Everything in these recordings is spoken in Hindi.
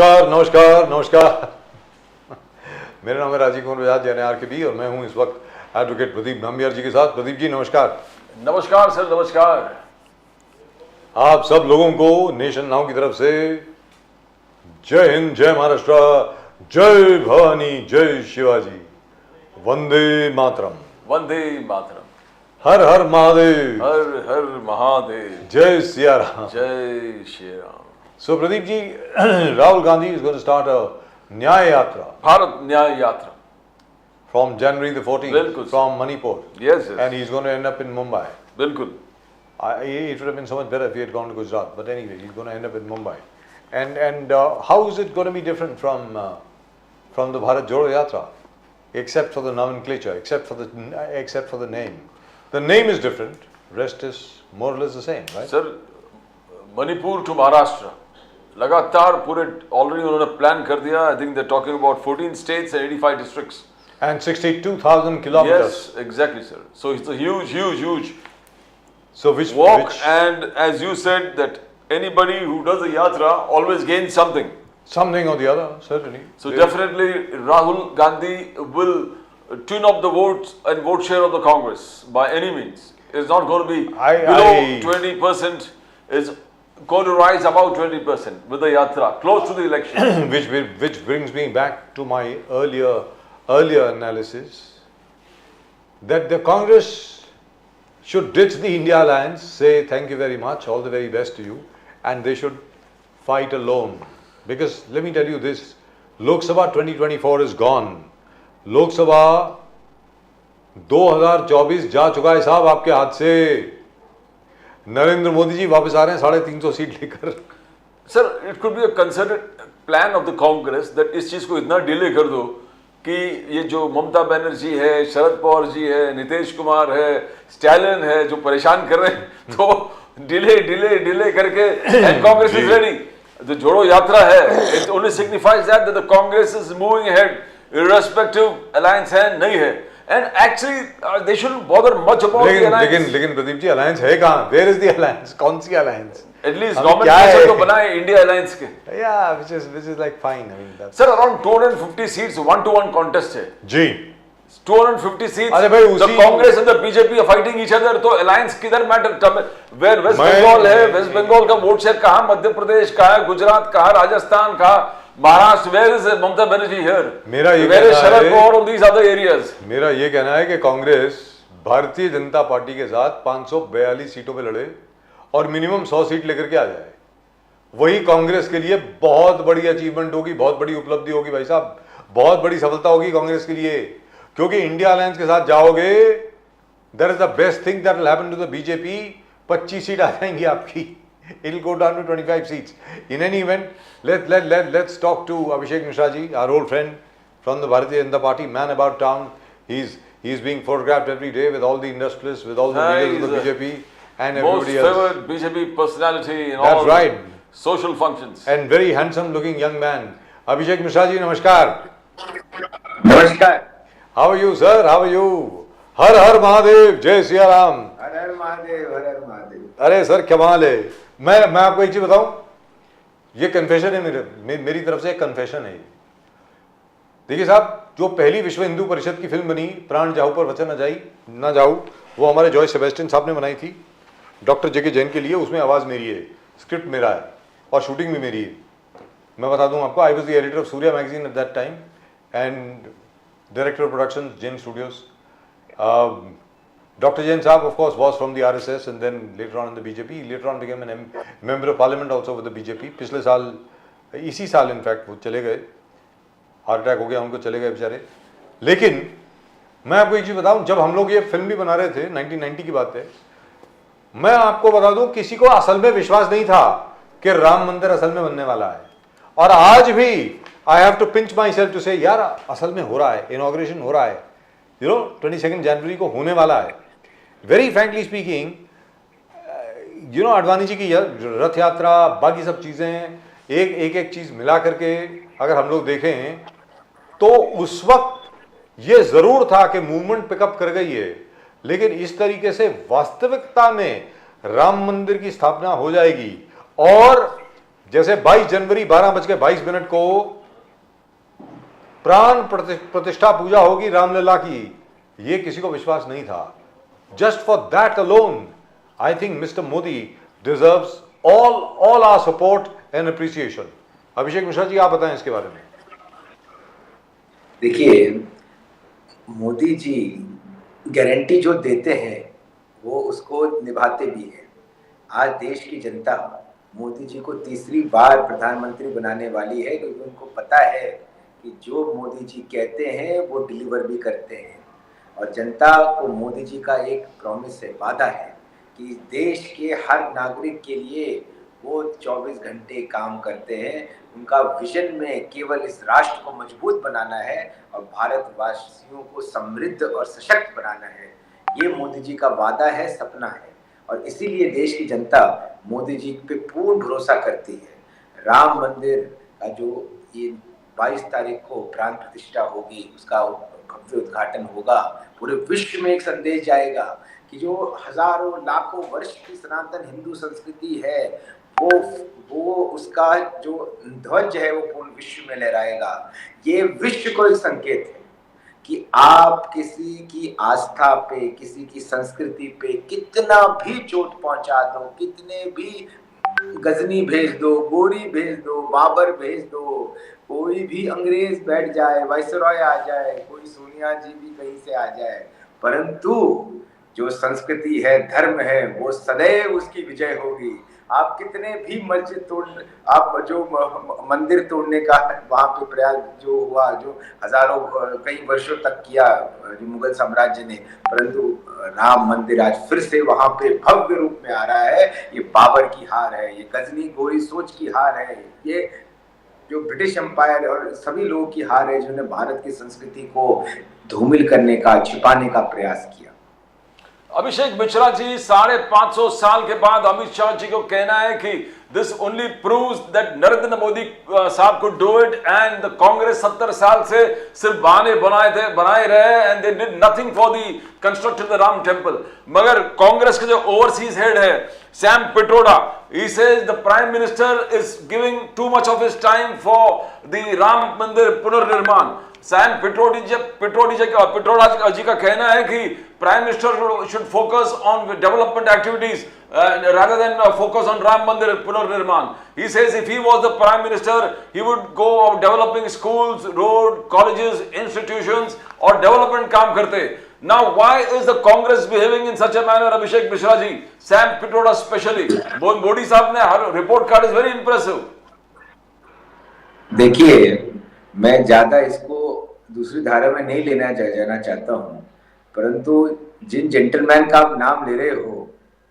नमस्कार नमस्कार नमस्कार। मेरा नाम है राजीव कुमार बजाज JNRKB और मैं हूं इस वक्त एडवोकेट प्रदीप नाम्बियार जी के साथ। प्रदीप जी नमस्कार। नमस्कार सर, नमस्कार। आप सब लोगों को नेशन नाउ की तरफ से जय हिंद, जय महाराष्ट्र, जय भवानी, जय शिवाजी, वंदे मातरम। वंदे मातरम। हर हर महादेव, हर हर महादेव, जय सिया राम, जय Shri Ram. So Pradeep ji, Rahul Gandhi is going to start a Nyaya Yatra Bharat न्याय यात्रा from January the 14th बिल्कुल from Manipur, yes and he's going to end up in Mumbai. बिल्कुल। It would have been so much better if he had gone to Gujarat, but anyway, he's going to end up in Mumbai. And how is it going to be different from the Bharat Jodo Yatra, except for the nomenclature, except for the name? The name is different. Rest is more or less the same, right? Sir Manipur to Maharashtra लगातार पूरे ऑलरेडी उन्होंने प्लान कर दिया। I think they talking about 14 states and 85 districts And 62,000 kilometers. Yes, exactly, sir. So it's a huge So which walk, and as you said that anybody who does a yatra always gains something. something or the other, certainly. So definitely Rahul Gandhi will tune up the votes and vote share of the Congress by any means. It's not going to be below 20%. Is going to rise about 20% with the yatra close to the election. which brings me back to my earlier analysis that the Congress should ditch the India alliance, say thank you very much, all the very best to you, and they should fight alone. Because let me tell you this, Lok Sabha 2024 is gone. Lok Sabha 2024 जा चुका है साहब आपके हाथ से। नरेंद्र मोदी जी वापस आ रहे हैं 350 सीट लेकर। Sir it could be a concerted plan of the Congress that इस चीज को इतना डिले कर दो कि ये जो ममता बनर्जी है, शरद पवार जी है, नीतीश कुमार है, स्टैलिन है, जो परेशान कर रहे हैं, तो डिले करके and Congress is ready. The जोड़ो यात्रा है, it only signifies that the Congress is moving ahead irrespective alliance है नहीं है। And actually, they shouldn't bother much about the alliance. लेकिन प्रदीप जी alliance है कहाँ? Where is the alliance? कौन सी alliance? At least government तो बनाए India alliance के। Yeah, which is like fine. I mean that's. Sir, around 250 seats, 1-to-1 contest है। जी। 250 seats. अरे भाई The Congress and the BJP are fighting each other, तो alliance किधर matter? Where West Bengal है, West Bengal का वोट शेयर कहाँ? मध्य प्रदेश कहाँ? गुजरात कहाँ? राजस्थान कहाँ? Maharashtra, where is Mamata Banerjee here? मेरा ये where is Sharad Pawar on these other areas? मेरा ये कहना है कि कांग्रेस भारतीय जनता पार्टी के साथ 542 सीटों पे लड़े और मिनिमम 100 सीट लेकर के आ जाए। वही कांग्रेस के लिए बहुत बड़ी अचीवमेंट होगी, बहुत बड़ी उपलब्धि होगी भाई साहब, बहुत बड़ी सफलता होगी कांग्रेस के लिए। क्योंकि इंडिया अलायंस के साथ जाओगे, that is the best thing that will happen to the BJP. 25 seat आ जाएंगी आपकी। It will go down to 25 seats. In any event, let's talk to Abhishek Mishra ji, our old friend from the Bharatiya Janata Party, man about town. He's being photographed every day with all the industrialists, with all the leaders of the BJP and everybody else. Most favored BJP personality in That's all right. social functions. And very handsome looking young man. Abhishek Mishra ji, namaskar. नमस्कार। How are you, sir? How are you? हर हर महादेव, जय सिया राम। हर हर महादेव, हर हर महादेव। अरे सर कमाल है। मैं आपको एक चीज बताऊं, ये कन्फेशन है मेरी तरफ से, एक कन्फेशन है। देखिए साहब, जो पहली विश्व हिंदू परिषद की फिल्म बनी प्राण जाऊ पर वचन न जाऊ, वो हमारे जॉय सेबेस्टियन साहब ने बनाई थी डॉक्टर जेके जैन के लिए। उसमें आवाज मेरी है, स्क्रिप्ट मेरा है और शूटिंग भी मेरी है। मैं बता दूं आपको, I was the editor of Surya magazine at that time and director of production Jain studios. Dr. Jain Saab, of course, was from the RSS and then later on in the BJP. He later on became a member of parliament also with the BJP. पिछले साल, इसी साल इनफैक्ट वो चले गए, हार्ट अटैक हो गया उनको, चले गए बेचारे। लेकिन मैं आपको एक चीज बताऊं, जब हम लोग ये फिल्म भी बना रहे थे, 1990 की बात है, मैं आपको बता दूं, किसी को असल में विश्वास नहीं था कि राम मंदिर असल में बनने वाला है। और आज भी I have to pinch myself to say, यार असल में हो रहा है, इनॉग्रेशन हो रहा है, 22 जनवरी को होने वाला है। Very frankly speaking, Advani ji की रथ यात्रा, बाकी सब चीजें, एक चीज मिला करके अगर हम लोग देखें तो उस वक्त ये जरूर था कि मूवमेंट पिकअप कर गई है, लेकिन इस तरीके से वास्तविकता में राम मंदिर की स्थापना हो जाएगी और जैसे 22 जनवरी 12:22 को प्राण प्रतिष्ठा पूजा होगी रामलला की, ये किसी को विश्वास नहीं था। Just for that alone I think mister Modi deserves all our support and appreciation। Abhishek Mishra ji, आप बताएं इसके बारे में। देखिए, मोदी जी गारंटी जो देते हैं वो उसको निभाते भी हैं। आज देश की जनता मोदी जी को तीसरी बार प्रधानमंत्री बनाने वाली है, क्योंकि उनको पता है कि जो मोदी जी कहते हैं वो डिलीवर भी करते हैं। और जनता को मोदी जी का एक प्रॉमिस है, वादा है कि देश के हर नागरिक के लिए वो 24 घंटे काम करते हैं। उनका विजन में केवल इस राष्ट्र को मजबूत बनाना है और भारतवासियों को समृद्ध और सशक्त बनाना है। ये मोदी जी का वादा है, सपना है, और इसीलिए देश की जनता मोदी जी पे पूर्ण भरोसा करती है। राम मंदिर का जो ये 22 तारीख को प्राण प्रतिष्ठा होगी, उसका भव्य उद्घाटन होगा, पूरे विश्व में एक संदेश जाएगा कि जो हजारों लाखों वर्ष की सनातन हिंदू संस्कृति है वो उसका जो ध्वज है वो पूर्ण विश्व में लहराएगा। ये विश्व को एक संकेत है कि आप किसी की आस्था पे, किसी की संस्कृति पे कितना भी चोट पहुंचा दो, कितने भी गजनी भेज दो, गोरी भेज दो, बाबर भेज दो, कोई भी अंग्रेज बैठ जाए, वाइसरॉय आ जाए, कोई सोनिया जी भी कहीं से आ जाए, परंतु जो संस्कृति है, धर्म है, वो सदैव उसकी विजय होगी। आप कितने भी मस्जिद तोड़, आप जो मंदिर तोड़ने का वहां पे प्रयास जो हुआ, जो हजारों कई वर्षों तक किया जो मुगल साम्राज्य ने, परंतु राम मंदिर आज फिर से वहां पे भव्य रूप में आ रहा है। ये बाबर की हार है, ये गजनी गोरी सोच की हार है, ये जो ब्रिटिश एम्पायर और सभी लोगों की हार है जिन्होंने भारत की संस्कृति को धूमिल करने का, छिपाने का प्रयास किया। अभिषेक मिश्रा जी, 550 साल के बाद अमित शाह जी को कहना है कि this only proves that Narendra Modi साहब could do it, and the Congress 70 साल से सिर्फ बहाने बनाए रहे and they did nothing for the construction of the Ram temple. मगर कांग्रेस के जो ओवरसीज हेड है Sam Pitroda, he says the prime minister is giving too much of his time for the Ram मंदिर पुनर्निर्माण। सैम पिट्रोडा जी का कहना है कि prime minister should focus on development activities rather than focus on Ram Mandir Punarnirman. He says if he was the prime minister, he would go out developing schools, road, colleges, institutions और development काम करते। Now why is the Congress behaving in such a manner, Abhishek Mishra ji? Sam Pitroda especially. Modi साहब ने हर report card is very impressive. देखिए, मैं ज्यादा इसको दूसरी धारा में नहीं लेना जाना चाहता हूँ, परंतु जिन जेंटलमैन का आप नाम ले रहे हो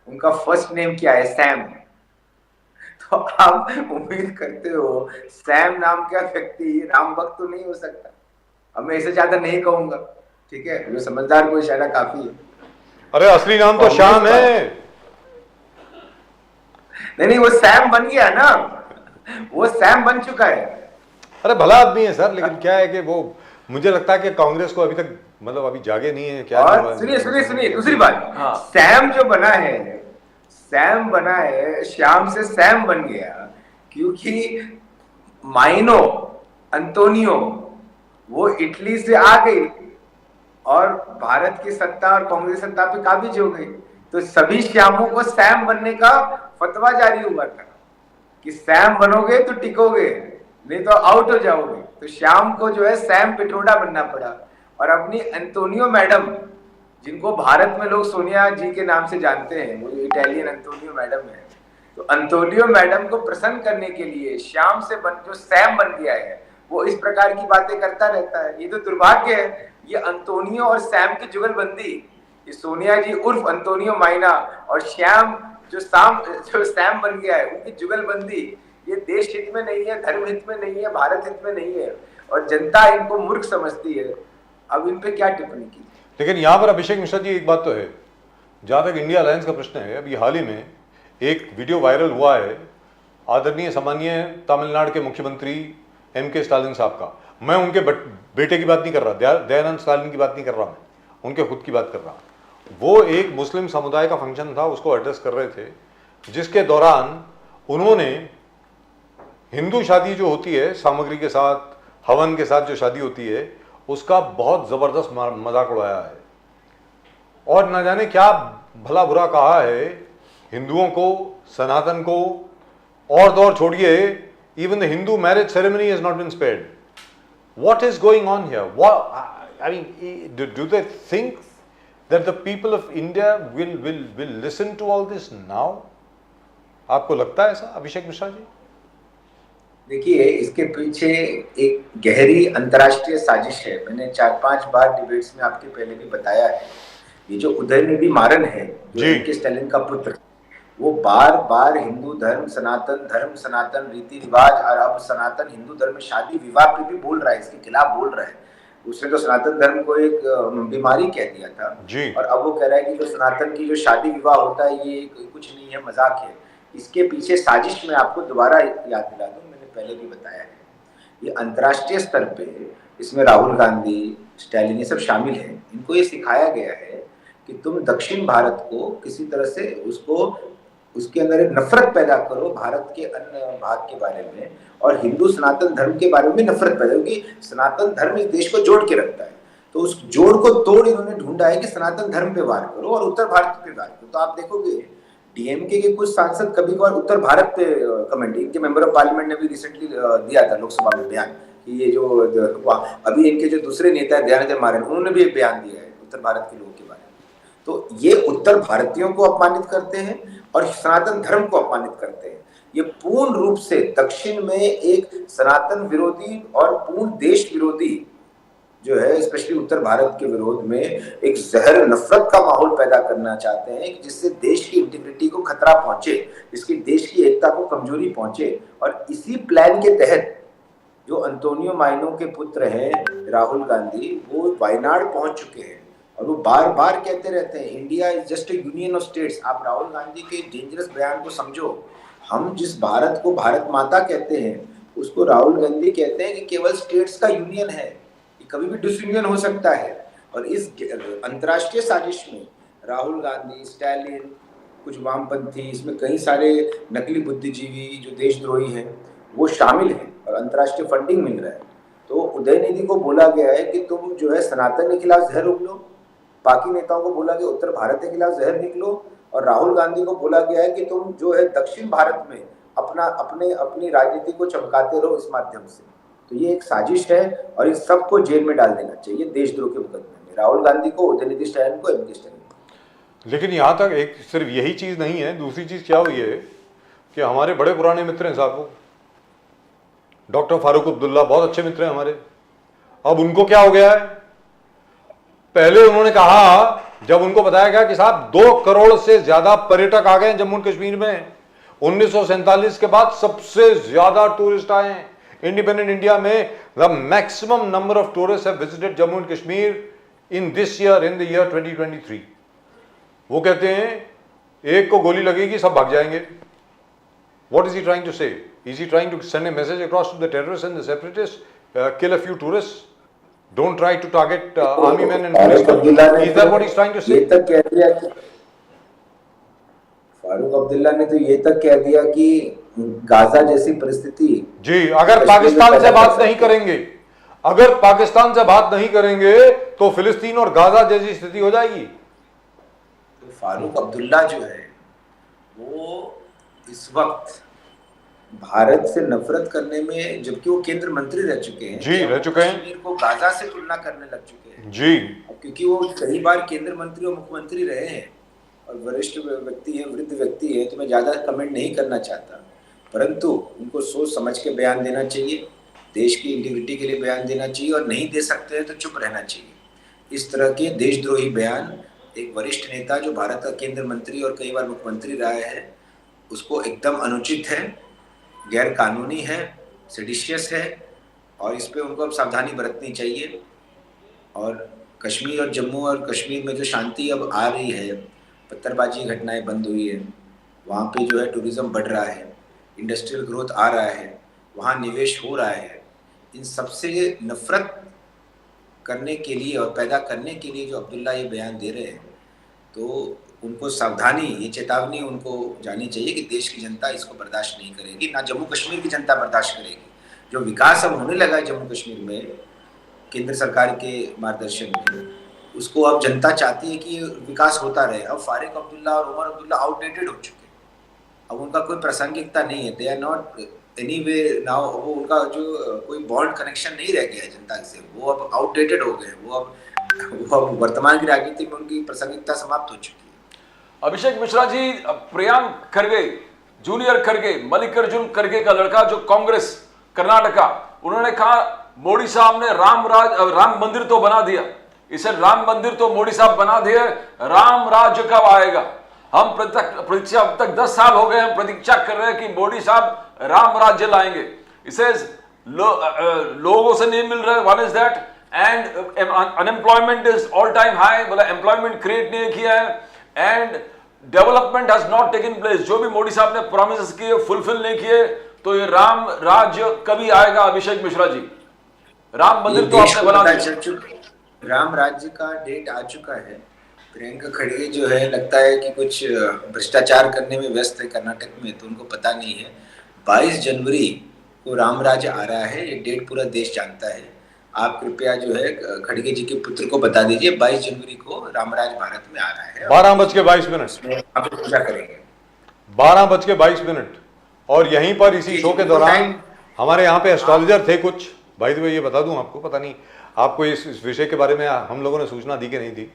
उनका फर्स्ट नेम क्या है? सैम। तो आप उम्मीद करते हो सैम नाम का व्यक्ति राम भक्त तो नहीं हो सकता। अब मैं इसे ज्यादा नहीं कहूंगा, ठीक है, जो समझदार को इशारा काफी है। अरे असली नाम तो श्याम है। नहीं, वो सैम बन गया ना, वो सैम बन चुका है। अरे भला आदमी है सर, लेकिन क्या है कि वो मुझे लगता है कि कांग्रेस को अभी तक मतलब अभी जागे नहीं है क्या। और सुनिए दूसरी बात, हाँ। सैम जो बना है, सैम बना है, श्याम से सैम बन गया क्योंकि माइनो अंतोनियो वो इटली से आ गई और भारत की सत्ता और कांग्रेस सत्ता पे काबिज हो गई, तो सभी श्यामों को सैम बनने का फतवा जारी हुआ था कि सैम बनोगे तो टिकोगे, नहीं तो आउट हो जाओगे। तो श्याम को जो है सैम पिट्रोडा बनना पड़ा। और अपनी अंतोनियो मैडम, जिनको भारत में लोग सोनिया जी के नाम से जानते हैं, वो जो इटालियन अंतोनियो मैडम है, तो अंतोनियो मैडम को प्रसन्न करने के लिए श्याम से जो सैम बन गया है वो इस प्रकार की बातें करता रहता है। ये तो दुर्भाग्य है, ये अंतोनियो और सैम की जुगलबंदी, ये सोनिया जी उर्फ अंतोनियो माइना और श्याम जो सैम बन गया है, उनकी जुगलबंदी ये देश हित में नहीं है, धर्म हित में नहीं है, भारत हित में नहीं है, और जनता इनको मूर्ख समझती है। अब इन पे क्या टिप्पणी की। लेकिन यहाँ पर अभिषेक मिश्रा जी एक बात तो है, जहाँ तक इंडिया अलायंस का प्रश्न है, अभी हाल ही में एक वीडियो वायरल हुआ है आदरणीय सम्मानीय तमिलनाडु के मुख्यमंत्री M.K. स्टालिन साहब का। मैं उनके बेटे की बात नहीं कर रहा, दयानंद स्टालिन की बात नहीं कर रहा, मैं उनके खुद की बात कर रहा हूँ। वो एक मुस्लिम समुदाय का फंक्शन था, उसको एड्रेस कर रहे थे, जिसके दौरान उन्होंने हिंदू शादी जो होती है सामग्री के साथ, हवन के साथ जो शादी होती है, उसका बहुत ज़बरदस्त मजाक उड़ाया है और न जाने क्या भला बुरा कहा है हिंदुओं को, सनातन को, और दौर छोड़िए, even the Hindu marriage ceremony has not been spared. What is going on here? I mean, do they think that the people of India will listen to all this now? आपको लगता है ऐसा, अभिषेक मिश्रा जी? देखिए, इसके पीछे एक गहरी अंतर्राष्ट्रीय साजिश है. मैंने 4-5 बार डिबेट्स में आपके पहले भी बताया है. ये जो उदयनिधि मारन है, जो एम.के. स्टालिन का पुत्र, वो बार बार हिंदू धर्म, सनातन रीति रिवाज और अब सनातन हिंदू धर्म में शादी विवाह पे भी बोल रहा है, इसके खिलाफ बोल रहा है. उसने तो सनातन धर्म को एक बीमारी कह दिया था जी. और अब वो कह रहा है कि जो सनातन की जो शादी विवाह होता है ये कुछ नहीं है, मजाक है. इसके पीछे साजिश में आपको दोबारा याद दिला दूं, मैंने पहले भी बताया है. ये अंतर्राष्ट्रीय स्तर पे, इसमें राहुल गांधी, स्टालिन, ये सब शामिल हैं. इनको ये सिखाया गया है कि तुम दक्षिण भारत को किसी तरह से उसके अंदर एक नफरत पैदा करो भारत के अन्य भाग के बारे में, और हिंदू सनातन धर्म के बारे में नफरत पैदा, क्योंकि सनातन धर्म इस देश को जोड़ के रखता है. तो उस जोड़ को तोड़ इन्होंने ढूंढा है कि सनातन धर्म पे वार करो और उत्तर भारत पे वार करो. तो आप देखोगे डीएमके के कुछ सांसद कभी कभार उत्तर भारत पे कमेंट, इनके मेंबर ऑफ पार्लियामेंट ने भी रिसेंटली दिया था लोकसभा में बयान कि ये जो अभी इनके जो दूसरे नेता है दयानिधि मारन, उन्होंने भी एक बयान दिया है उत्तर भारत के लोगों के बारे में. तो ये उत्तर भारतीयों को अपमानित करते हैं और सनातन धर्म को अपमानित करते हैं. ये पूर्ण रूप से दक्षिण में एक सनातन विरोधी और पूर्ण देश विरोधी जो है, स्पेशली उत्तर भारत के विरोध में एक जहर नफरत का माहौल पैदा करना चाहते हैं, जिससे देश की इंटीग्रिटी को खतरा पहुंचे, इसकी देश की एकता को कमजोरी पहुंचे. और इसी प्लान के तहत जो अंतोनियो माइनो के पुत्र हैं राहुल गांधी, वो वायनाड पहुंच चुके हैं और वो बार बार कहते रहते हैं India is just A union of states. आप राहुल गांधी के डेंजरस बयान को समझो. हम जिस भारत को भारत माता कहते हैं, उसको राहुल गांधी कहते हैं कि केवल स्टेट्स का यूनियन है, ये कभी भी डिसयूनियन हो सकता है. और इस अंतर्राष्ट्रीय साजिश में राहुल गांधी, स्टालिन, कुछ वामपंथी, इसमें कई सारे नकली बुद्धिजीवी जो देशद्रोही हैं वो शामिल हैं और अंतर्राष्ट्रीय फंडिंग मिल रहा है. तो उदयनिधि को बोला गया है कि तुम जो है सनातन के खिलाफ जहर उगलो, बाकी नेताओं को बोला गया उत्तर भारत के खिलाफ जहर निकलो, और राहुल गांधी को बोला गया है कि तुम जो है दक्षिण भारत में अपनी राजनीति को चमकाते रहो इस माध्यम से. तो ये एक साजिश है और इस सबको जेल में डाल देना चाहिए देशद्रोह के मुकदमे में, राहुल गांधी को, उदयनिधि स्टालिन को, एम.के. स्टालिन को. लेकिन यहाँ तक एक सिर्फ यही चीज नहीं है, दूसरी चीज क्या हुई है कि हमारे बड़े पुराने मित्र हैं साहब, डॉक्टर फारूक अब्दुल्ला, बहुत अच्छे मित्र हैं हमारे. अब उनको क्या हो गया है? पहले उन्होंने कहा, जब उनको बताया गया कि साहब 2 करोड़ से ज्यादा पर्यटक आ गए जम्मू कश्मीर में, 1947 के बाद सबसे ज्यादा टूरिस्ट आए हैं. इंडिपेंडेंट इंडिया में the maximum number of tourist have visited Jammu and Kashmir in this year, in the year 2023. वो कहते हैं एक को गोली लगेगी सब भाग जाएंगे. What is he trying to say? Is he trying to send a message across to the terrorists and the separatists? Kill a few tourists. Don't try to target army men and policemen. Is that what he's trying to say? ये तक कह दिया कि फारूक अब्दुल्ला ने तो ये तक कह दिया कि गाजा जैसी परिस्थिति जी, अगर पाकिस्तान से बात नहीं करेंगे, अगर पाकिस्तान से बात नहीं करेंगे तो फिलिस्तीन और गाजा जैसी स्थिति हो जाएगी. तो फारूक अब्दुल्ला जो है वो इस वक्त भारत से नफरत करने में, जबकि वो केंद्र मंत्री रह चुके हैं, जी रह चुके हैं, कश्मीर को गाजा से तुलना करने लग चुके हैं जी, क्योंकि वो कई बार केंद्र मंत्री और मुख्यमंत्री रहे हैं और वरिष्ठ व्यक्ति है, वृद्ध व्यक्ति है. तो मैं ज्यादा कमेंट नहीं करना चाहता, परंतु उनको सोच समझ के बयान देना चाहिए, देश की इंटीग्रिटी के लिए बयान देना चाहिए, और नहीं दे सकते हैं तो चुप रहना चाहिए. इस तरह के देशद्रोही बयान एक वरिष्ठ नेता जो भारत का केंद्र मंत्री और कई बार मुख्यमंत्री रहा है, उसको एकदम अनुचित है, गैर कानूनी है, सेडिशियस है, और इस पे उनको अब सावधानी बरतनी चाहिए. और कश्मीर और जम्मू और कश्मीर में जो शांति अब आ रही है, पत्थरबाजी घटनाएं बंद हुई है, वहाँ पे जो है टूरिज्म बढ़ रहा है, इंडस्ट्रियल ग्रोथ आ रहा है, वहाँ निवेश हो रहा है, इन सबसे नफरत करने के लिए और पैदा करने के लिए जो अब्दुल्ला ये बयान दे रहे हैं, तो उनको सावधानी, ये चेतावनी उनको जानी चाहिए कि देश की जनता इसको बर्दाश्त नहीं करेगी, ना जम्मू कश्मीर की जनता बर्दाश्त करेगी। जो विकास अब होने लगा है जम्मू कश्मीर में केंद्र सरकार के मार्गदर्शन में, उसको अब जनता चाहती है कि ये विकास होता रहे। अब फारूक अब्दुल्ला और उमर अब्दुल्ला आउटडेटेड हो चुके हैं, अब उनका कोई प्रासंगिकता नहीं है, they are not anyway now, वो उनका जो कोई बॉन्ड कनेक्शन नहीं रह गया है जनता से, वो अब आउटडेटेड हो गए, वो अब वर्तमान की राजनीति में उनकी प्रासंगिकता समाप्त हो चुकी है। अभिषेक मिश्रा जी, प्रियांक खरगे, जूनियर खरगे, मल्लिकार्जुन खरगे का लड़का जो कांग्रेस कर्नाटका, उन्होंने कहा मोदी साहब ने राम मंदिर तो बना दिया, इसे राम मंदिर तो मोदी साहब बना दिए, राम राज्य कब आएगा? हम प्रतीक्षा, अब तक 10 साल हो गए हम प्रतीक्षा कर रहे हैं कि मोदी साहब राम राज्य लाएंगे। इसे लोगों से नहीं मिल रहा। One is that, and unemployment is all time high, बोला एम्प्लॉयमेंट क्रिएट नहीं किया है, and development has not taken place. जो भी मोदी साहब ने प्रॉमिस किए फुलफिल नहीं किए, तो ये राम राज्य कभी आएगा? अभिषेक मिश्रा जी, राम मंदिर तो आपने बना दिया, राम राज्य का डेट आ चुका है। प्रियंका खड़गे जो है, लगता है कि कुछ भ्रष्टाचार करने में व्यस्त है कर्नाटक में, तो उनको पता नहीं है 22 जनवरी को राम राज्य आ रहा है, ये डेट पूरा देश जानता है। आप कृपया जो है खड़गे जी के पुत्र को बता दीजिए 22 जनवरी को रामराज भारत में आ रहा है। 12:22 आप पूजा करेंगे 12:22। और यहीं पर इसी शो के दौरान हमारे यहाँ पे एस्ट्रोलॉजर थे कुछ, भाई तो ये बता दूं आपको, पता नहीं आपको इस विषय के बारे में हम लोगों ने सूचना दी कि नहीं दी।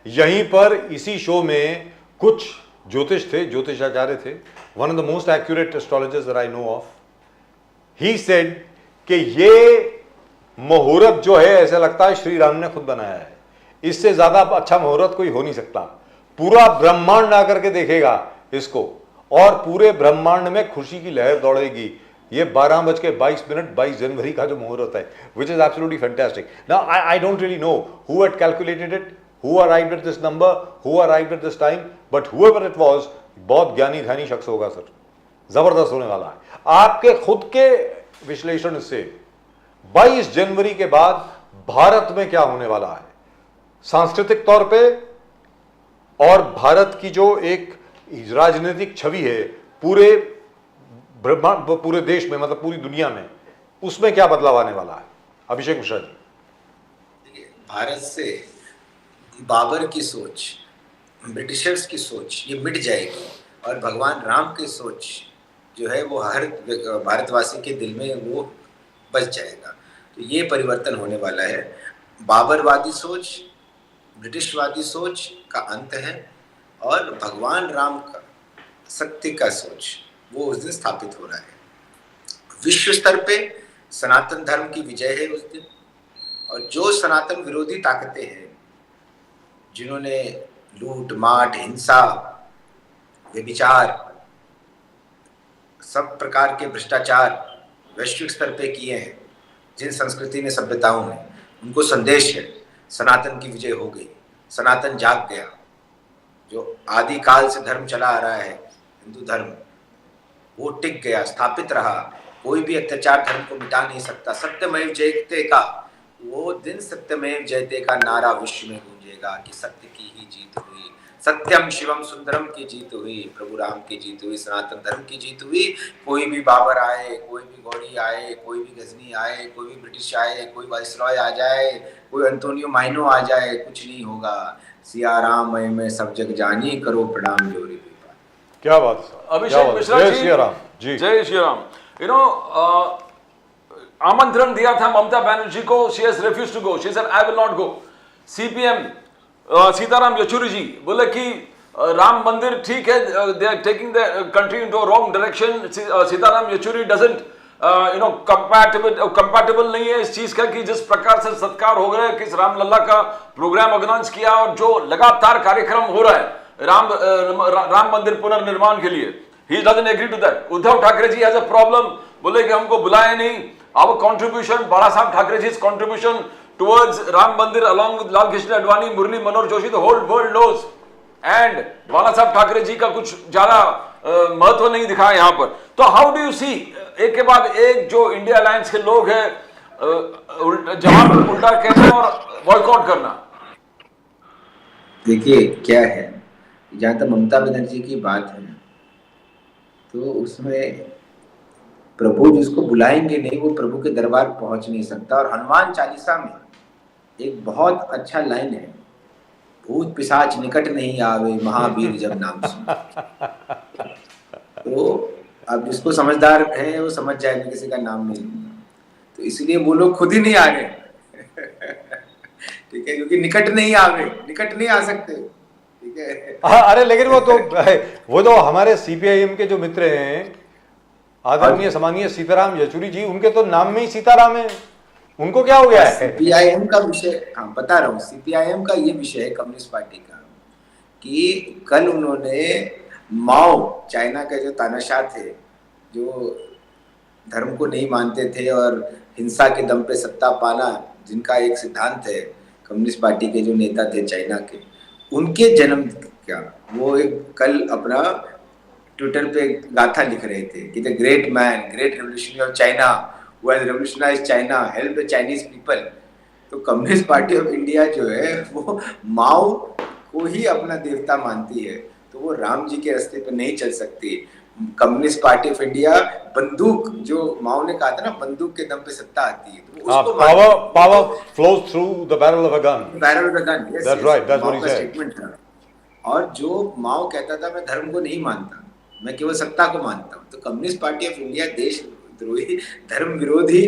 यहीं पर इसी शो में कुछ ज्योतिष थे, ज्योतिषाचार्य थे, one of the most accurate astrologers that I know of. He said कि ये मुहूर्त जो है ऐसा लगता है श्री राम ने खुद बनाया है, इससे ज्यादा अच्छा मुहूर्त कोई हो नहीं सकता। पूरा ब्रह्मांड आकर के देखेगा इसको और पूरे ब्रह्मांड में खुशी की लहर दौड़ेगी। ये 12:22 22 जनवरी का जो मुहूर्त है, which is absolutely fantastic. Now I don't really know who had calculated it, who arrived at this number, who arrived at this time, but whoever it was, बहुत ज्ञानी ध्यानी शख्स होगा सर, जबरदस्त होने वाला है। आपके खुद के विश्लेषण से 22 जनवरी के बाद भारत में क्या होने वाला है सांस्कृतिक तौर पे, और भारत की जो एक राजनीतिक छवि है पूरे ब्रह्मांड, पूरे देश में, मतलब पूरी दुनिया में, उसमें क्या बदलाव आने वाला है? अभिषेक मिश्रा जी। भारत से बाबर की सोच, ब्रिटिशर्स की सोच ये मिट जाएगी और भगवान राम की सोच जो है वो हर भारतवासी के दिल में वो बस जाएगा। तो ये परिवर्तन होने वाला है। बाबरवादी सोच, ब्रिटिशवादी सोच का अंत है और भगवान राम का सत्य का सोच वो उस दिन स्थापित हो रहा है। विश्व स्तर पे सनातन धर्म की विजय है उस दिन, और जो सनातन विरोधी ताकतें हैं जिन्होंने लूट माट, हिंसा, व्यभिचार, सब प्रकार के भ्रष्टाचार वैश्विक स्तर पे किए हैं, जिन संस्कृति ने, सभ्यताओं ने, उनको संदेश है सनातन की विजय हो गई, सनातन जाग गया। जो आदि काल से धर्म चला आ रहा है हिंदू धर्म, वो टिक गया, स्थापित रहा। कोई भी अत्याचार धर्म को मिटा नहीं सकता। सत्यमेव जयते का वो दिन, सत्यमेव जयते का नारा विश्व में गूंजेगा कि सत्य की ही जीत हुई, सत्यम शिवम सुंदरम की जीत हुई, प्रभु राम की जीत हुई, सनातन धर्म की जीत हुई। कोई भी बाबर आए, कोई भी गौड़ी आए, कोई भी गजनी आए, कोई भी ब्रिटिश आए, कोई वाइसरॉय आ जाए, कोई अंतोनियो माइनो आ जाए, कुछ नहीं होगा। सिया राम मय में सब जग जानी, करो प्रणाम जोरी। क्या बात, अभिषेक मिश्रा जी, जय श्री राम जी, जय श्री राम। यू नो, आमंत्रण दिया था ममता बनर्जी को, she has refused to go, she said I will not go. CPM Sitaram Yechury ji बोले कि राम मंदिर ठीक है, they are taking the country into wrong direction. Sitaram Yechury doesn't compatible नहीं है इस चीज का कि जिस प्रकार से सत्कार हो गया, किस रामलला का प्रोग्राम ऑर्गेनाइज किया और जो लगातार कार्यक्रम हो रहा है राम मंदिर पुनर्निर्माण के लिए, he doesn't agree to that. Uddhav Thackeray ji has a problem, बोले कि हमको बुलाया नहीं। Our contribution, Bala Saheb Thackeray ji's contribution towards Ram Mandir along with Lal Krishna Advani, Murli Manohar Joshi, the whole world knows. And Bala Saheb Thackeray जी का कुछ ज्यादा महत्व नहीं दिखा यहाँ पर। तो how do you see, एक के बाद एक जो इंडिया अलायंस के लोग हैं जवाब उल्टा कहना और बॉयकॉट करना? देखिए क्या है, जहाँ तक ममता बनर्जी की बात है, तो उसमें प्रभु जिसको बुलाएंगे नहीं वो प्रभु के दरबार पहुंच नहीं सकता। और हनुमान चालीसा में एक बहुत अच्छा लाइन है, भूत पिशाच निकट नहीं आवे, महावीर जब नाम सुने। तो अब जिसको समझदार है वो समझ जाएगा किसी का नाम नहीं लूंगा, तो इसलिए वो लोग खुद ही नहीं आ रहे। ठीक है, क्योंकि निकट नहीं आवे, निकट नहीं आ सकते। ठीक है। हाँ, अरे लेकिन वो तो हमारे सीपीआईएम के जो मित्र हैं, आदरणीय सम्मानीय सीताराम येचुरी जी, उनके तो नाम में ही सीताराम है, उनको क्या हो गया है? सीपीआईएम का विषय, हाँ बता रहा हूँ, सीपीआईएम का ये विषय है कम्युनिस्ट पार्टी का, कि कल उन्होंने माओ, चाइना के जो तानाशाह थे, जो धर्म को नहीं मानते थे और हिंसा के दम पे सत्ता पाना जिनका एक सिद्धांत है, कम्युनिस्ट पार्टी के जो नेता थे चाइना के, उनके जन्म क्या, वो एक कल अपना ट्विटर पे गाथा लिख रहे थे कि the great man, great revolutionary of China, who has revolutionised China, help the Chinese people. तो कम्युनिस्ट पार्टी ऑफ इंडिया जो है वो माओ को ही अपना देवता मानती है, तो वो राम जी के रास्ते पे नहीं चल सकती। कम्युनिस्ट पार्टी ऑफ इंडिया बंदूक, जो माओ ने कहा था ना, बंदूक के दम पे सत्ता आती है, तो उसको power flows through the barrel of a gun, barrel of the gun, that's right, that's what he said. Statement था। और जो माओ कहता था मैं धर्म को नहीं मानता, मैं केवल सत्ता को मानता हूँ, तो कम्युनिस्ट पार्टी ऑफ इंडिया देशद्रोही, धर्म विरोधी,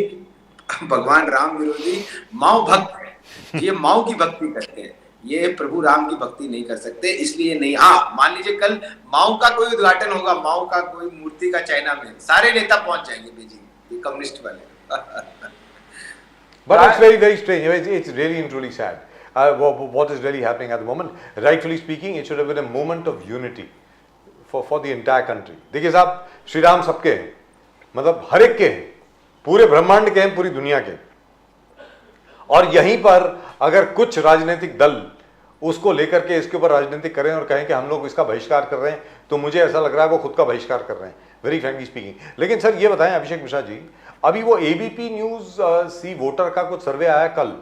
भगवान राम विरोधी, माओ भक्त है। ये माओ की भक्ति करते हैं, ये प्रभु राम की भक्ति नहीं कर सकते, इसलिए नहीं। हाँ, मान लीजिए कल माओ का कोई उद्घाटन होगा, माओ का कोई मूर्ति का चाइना में, सारे नेता पहुंच जाएंगे बीजिंग, ये कम्युनिस्ट वाले। But it's very, very strange. It's really and truly sad. What is really happening at the moment? Rightfully speaking, it should have been a moment of unity for the entire country. देखिए साहब, श्री राम सबके हैं, मतलब हर एक के हैं, पूरे ब्रह्मांड के हैं, पूरी दुनिया के। और यहीं पर अगर कुछ राजनीतिक दल उसको लेकर के इसके ऊपर राजनीतिक करें और कहें कि हम लोग इसका बहिष्कार कर रहे हैं, तो मुझे ऐसा लग रहा है वो खुद का बहिष्कार कर रहे हैं, वेरी फ्रैंकली स्पीकिंग। लेकिन सर ये बताएं अभिषेक मिश्रा जी, अभी वो एबीपी न्यूज सी वोटर का कुछ सर्वे आया कल,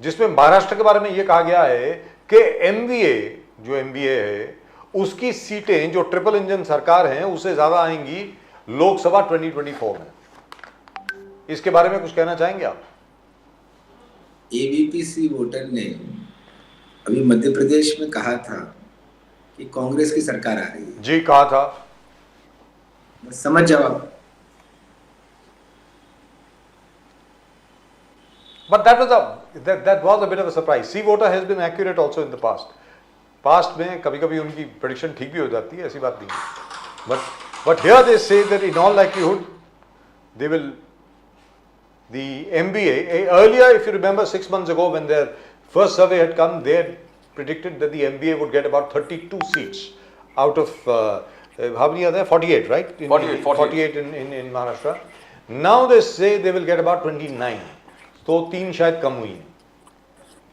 जिसमें महाराष्ट्र के बारे में ये कहा गया है कि एमवीए, जो एमबीए है, उसकी सीटें जो ट्रिपल इंजन सरकार हैं उससे ज्यादा आएंगी लोकसभा 2024 में। इसके बारे में कुछ कहना चाहेंगे आप? एबीपी वोटर ने अभी मध्य प्रदेश में कहा था कि कांग्रेस की सरकार आ रही है। जी, कहा था। बस समझ जाओ आप। But that was a bit of a surprise. C voter has been accurate also in the past. Past में कभी-कभी उनकी prediction ठीक भी हो जाती है, ऐसी बात नहीं है। But here they say that in all likelihood they will, the MBA earlier, if you remember 6 months ago when their first survey had come, they had predicted that the MBA would get about 32 seats out of how many are there? 48, right? 48 in Maharashtra. Now they say they will get about 29. तो 3 शायद कम हुई हैं।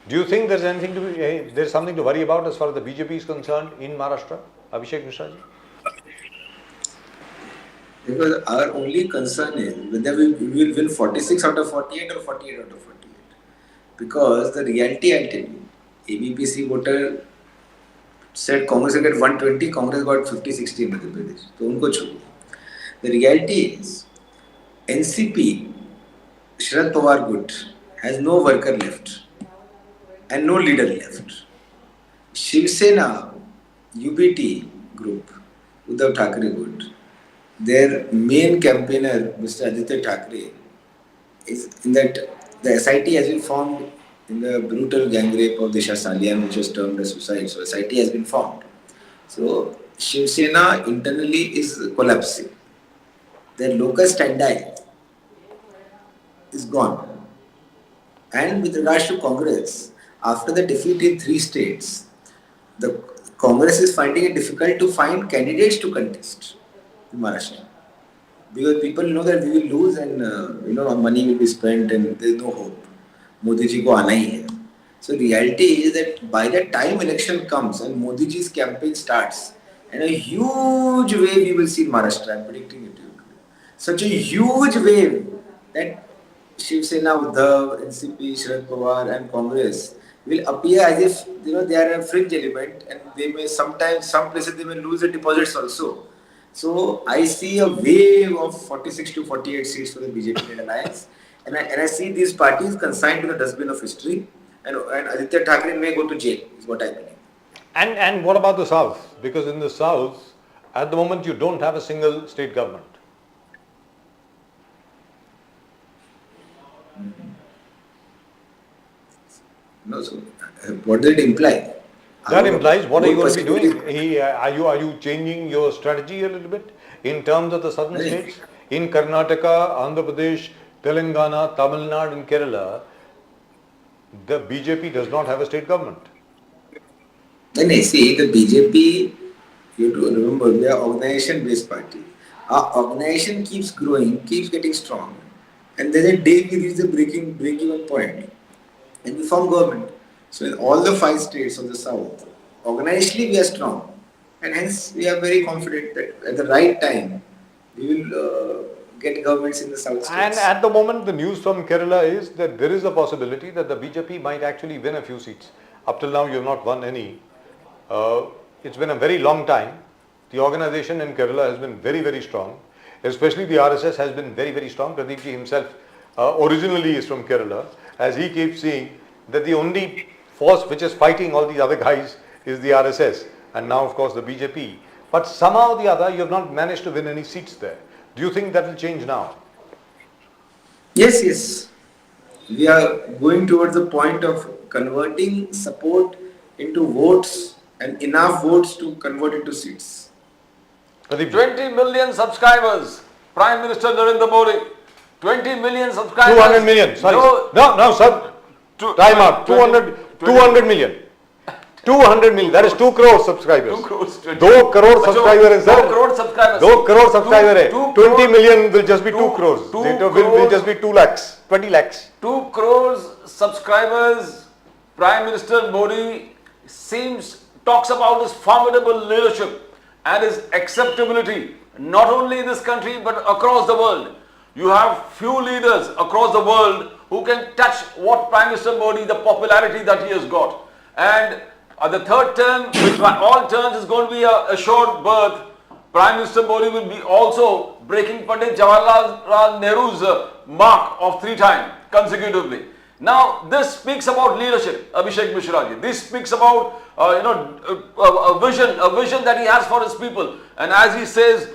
Do you think there's anything to be, there's something to worry about as far as the BJP is concerned in Maharashtra, Abhishek Mishra ji? Because our only concern is whether we will win 46 out of 48 or 48 out of 48. Because the reality, I'll tell you, ABPC voter said Congress will get 120, Congress got 50-60 in Madhya Pradesh. तो उनको छोड़िए। The reality is NCP, Sharad Pawar Gut, has no worker left and no leader left. Shiv Sena, UBT group, Uddhav Thackeray Gut, their main campaigner, Mr. Aditya Thackeray, is in that the SIT has been formed in the brutal gang rape of Disha Salian, which was termed as suicide. So SIT has been formed. So Shiv Sena internally is collapsing. Their locus standi is gone. And with regards to Congress, after the defeat in 3 states, the Congress is finding it difficult to find candidates to contest in Maharashtra, because people know that we will lose and money will be spent and there is no hope. Modi ji ko aana hi hai. So reality is that by the time election comes and Modi ji's campaign starts, and a huge wave we will see in Maharashtra. I'm predicting it to you. Such a huge wave that Shiv Sena, Uddhav, NCP, Sharad Pawar and Congress will appear as if they are a fringe element, and they may sometimes, some places they may lose the deposits also. So I see a wave of 46 to 48 seats for the BJP alliance, and I see these parties consigned to the dustbin of history, and Aditya Thackeray may go to jail, is what I believe. And what about the South? Because in the South, at the moment, you don't have a single state government. No, so what did it imply? That implies what are you going to be perspective- doing? Are you changing your strategy a little bit in terms of the southern Right. states? In Karnataka, Andhra Pradesh, Telangana, Tamil Nadu and Kerala, the BJP does not have a state government. Then I see the BJP, you have to remember, they are organization-based party. Our organization keeps growing, keeps getting strong, and then a day we reach the break-even point, and we form government. So in all the 5 states of the south, organizationally we are strong, and hence we are very confident that at the right time we will get governments in the south states. And at the moment, the news from Kerala is that there is a possibility that the BJP might actually win a few seats. Up till now, you have not won any. It's been a very long time. The organization in Kerala has been very, very strong. Especially the RSS has been very, very strong. Pradeep ji himself originally is from Kerala. As he keeps seeing that the only force which is fighting all the other guys is the RSS. And now, of course, the BJP. But somehow or the other, you have not managed to win any seats there. Do you think that will change now? Yes. We are going towards the point of converting support into votes and enough votes to convert into seats. Pradeep ji. 20 million subscribers. Prime Minister Narendra Modi. 20 million subscribers. 200 million. Sorry. No, sir. Time out. 200 million. 200 million. That is 2 crore subscribers. 2 crores. 2 crore subscriber है 2 sir. crore subscribers. 2 crore subscriber है. 2 20 million will just be 2 crores. 2 It will crores. just be 2 lakhs. 20 lakhs. 2 crores subscribers. Prime Minister Modi talks about his formidable leadership and his acceptability, not only in this country but across the world. You have few leaders across the world who can touch what Prime Minister Modi, the popularity that he has got. And the third term, which by all terms is going to be a short birth, Prime Minister Modi will be also breaking Pandit Jawaharlal Nehru's mark of 3 times consecutively. Now, this speaks about leadership, Abhishek Mishra ji. This speaks about a vision that he has for his people. And as he says,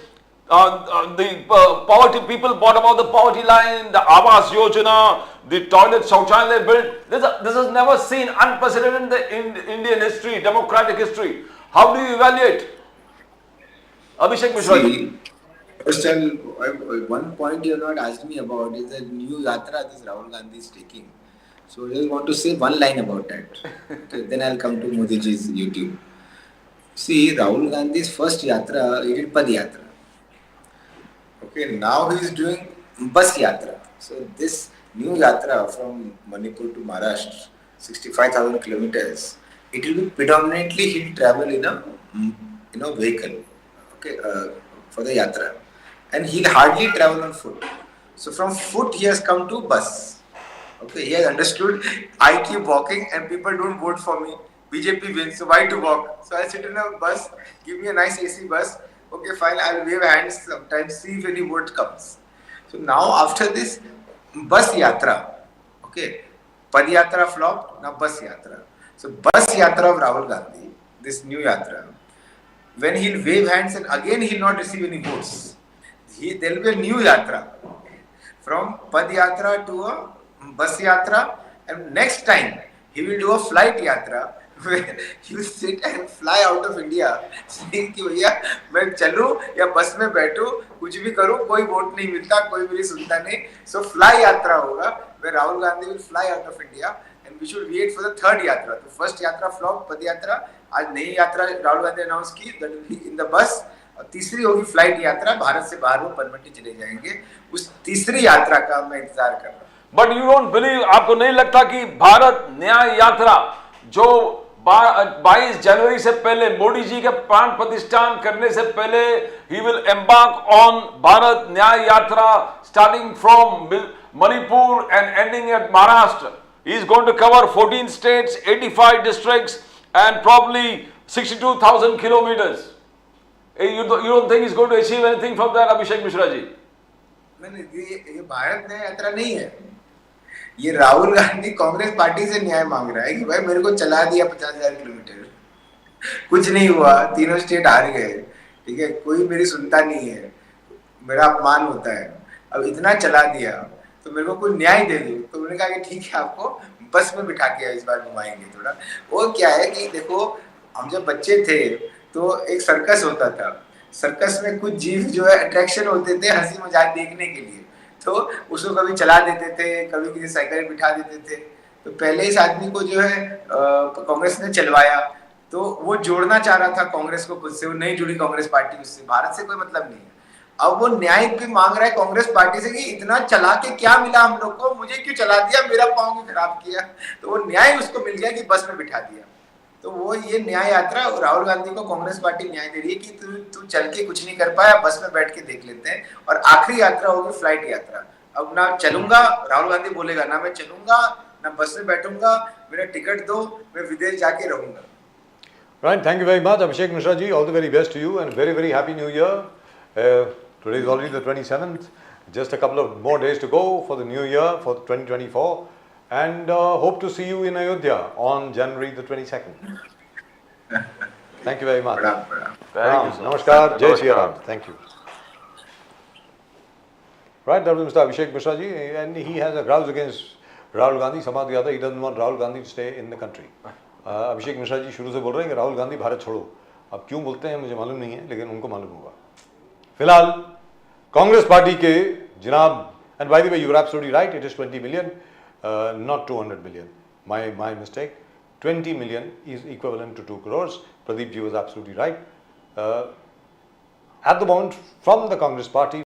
the poverty people brought about the poverty line, the Awas Yojana, the toilet Shauchalaya built. This is never seen, unprecedented in Indian history, democratic history. How do you evaluate? Abhishek Mishra ji. See, first one point you have not asked me about is the new yatra this Rahul Gandhi is taking. So I just want to say one line about that. Okay, then I'll come to Modi ji's YouTube. See, Rahul Gandhi's first yatra, he did Pad Yatra. Okay, now he is doing Bus Yatra. So this new yatra from Manipur to Maharashtra, 65,000 kilometers, it will be predominantly he'll travel in a vehicle, okay, for the yatra, and he'll hardly travel on foot. So from foot he has come to bus. Okay, he has understood I keep walking and people don't vote for me. BJP wins, so why to walk? So I sit in a bus, give me a nice AC bus. Okay, fine, I'll wave hands sometimes, see if any vote comes. So now after this bus yatra, okay, Pad Yatra flopped, now bus yatra. So bus yatra of Rahul Gandhi, this new yatra, when he'll wave hands and again he'll not receive any votes. There will be a new yatra from Pad Yatra to a bus yatra, and next time he will do a flight yatra where he will sit and fly out of India saying कि भैया मैं चलूं या बस में बैठूं कुछ भी करूं कोई वोट नहीं मिलता कोई मेरी सुनता नहीं. So fly yatra होगा where Rahul Gandhi will fly out of India, and we should wait for the third yatra. The first yatra flop, Pad Yatra. आज नई यात्रा राहुल गांधी अनाउंस की, that will be in the bus. और तीसरी होगी फ्लाइट यात्रा, भारत से बाहर वो परमानेंटली चले जाएंगे. उस तीसरी यात्रा का मैं इंतजार कर रहा हूँ. बट यू डोंट बिलीव, आपको नहीं लगता कि भारत न्याय यात्रा जो 22 जनवरी से पहले मोदी जी के प्राण प्रतिष्ठान करने से पहले he will embark on Bharat न्याय यात्रा starting from Manipur and ending eight Maharashtra. He is going to cover 14 states, 85 districts, and probably 62,000 kilometers. You don't think he's going to achieve anything from that, Abhishek Mishra ji? नहीं, ये भारत न्याय यात्रा नहीं है। ये राहुल गांधी कांग्रेस पार्टी से न्याय मांग रहा है कि भाई मेरे को चला दिया 50,000 किलोमीटर, कुछ नहीं हुआ, तीनों स्टेट हार गए, ठीक है, कोई मेरी सुनता नहीं है, मेरा अपमान होता है, अब इतना चला दिया तो मेरे को कोई न्याय दे दो। तो उन्होंने कहा कि ठीक है, आपको बस में बिठा के इस बार घुमाएंगे थोड़ा। वो क्या है कि देखो, हम जब बच्चे थे तो एक सर्कस होता था, सर्कस में कुछ जीव जो है अट्रैक्शन होते थे हंसी मजाक देखने के लिए, तो उसको कभी चला देते थे, कभी किसी साइकिल में बिठा देते थे। तो पहले इस आदमी को जो है कांग्रेस ने चलवाया, तो वो जोड़ना चाह रहा था कांग्रेस को खुद से, वो नहीं जुड़ी कांग्रेस पार्टी उससे, भारत से कोई मतलब नहीं है। अब वो न्याय भी मांग रहा है कांग्रेस पार्टी से कि इतना चला के क्या मिला हम लोग को, मुझे क्यों चला दिया, मेरा पाँव क्यों खराब किया। तो वो न्याय उसको मिल गया कि बस में बिठा दिया। तो वो ये न्याय यात्रा राहुल गांधी को कांग्रेस पार्टी न्याय दे रही है कि तू चल के कुछ नहीं कर पाया, बस में बैठ के देख लेते हैं। और आखिरी यात्रा होगी फ्लाइट यात्रा। अब ना चलूंगा, राहुल गांधी बोलेगा, ना मैं चलूंगा ना बस में बैठूंगा, मेरा टिकट दो, मैं विदेश जाके रहूंगा। Right, thank you very much, Abhishek Mishra ji. All the very best to you and very, very happy new year. Today is already the 27th. Just a couple of more days to go for the new year, for 2024. And hope to see you in Ayodhya on January the 22nd. Thank you very much. प्रणाम प्रणाम। Thank you, sir. Namaskar, Jai Shri Namaskar. Ram. Thank you. Right, that was Mr. Abhishek Mishra ji, and he has a grouse against Rahul Gandhi. Samadhyata, he doesn't want Rahul Gandhi to stay in the country. Abhishek Mishra ji शुरू से बोल रहे हैं कि राहुल गांधी भारत छोड़ो। अब क्यों बोलते हैं मुझे मालूम नहीं है, लेकिन उनको मालूम होगा। फिलहाल कांग्रेस पार्टी के जनाब, and by the way you are absolutely right, it is 20 million, not 200 million, my mistake. 20 million is equivalent to 2 crores. Pradeep ji was absolutely right. At the moment, from the Congress party,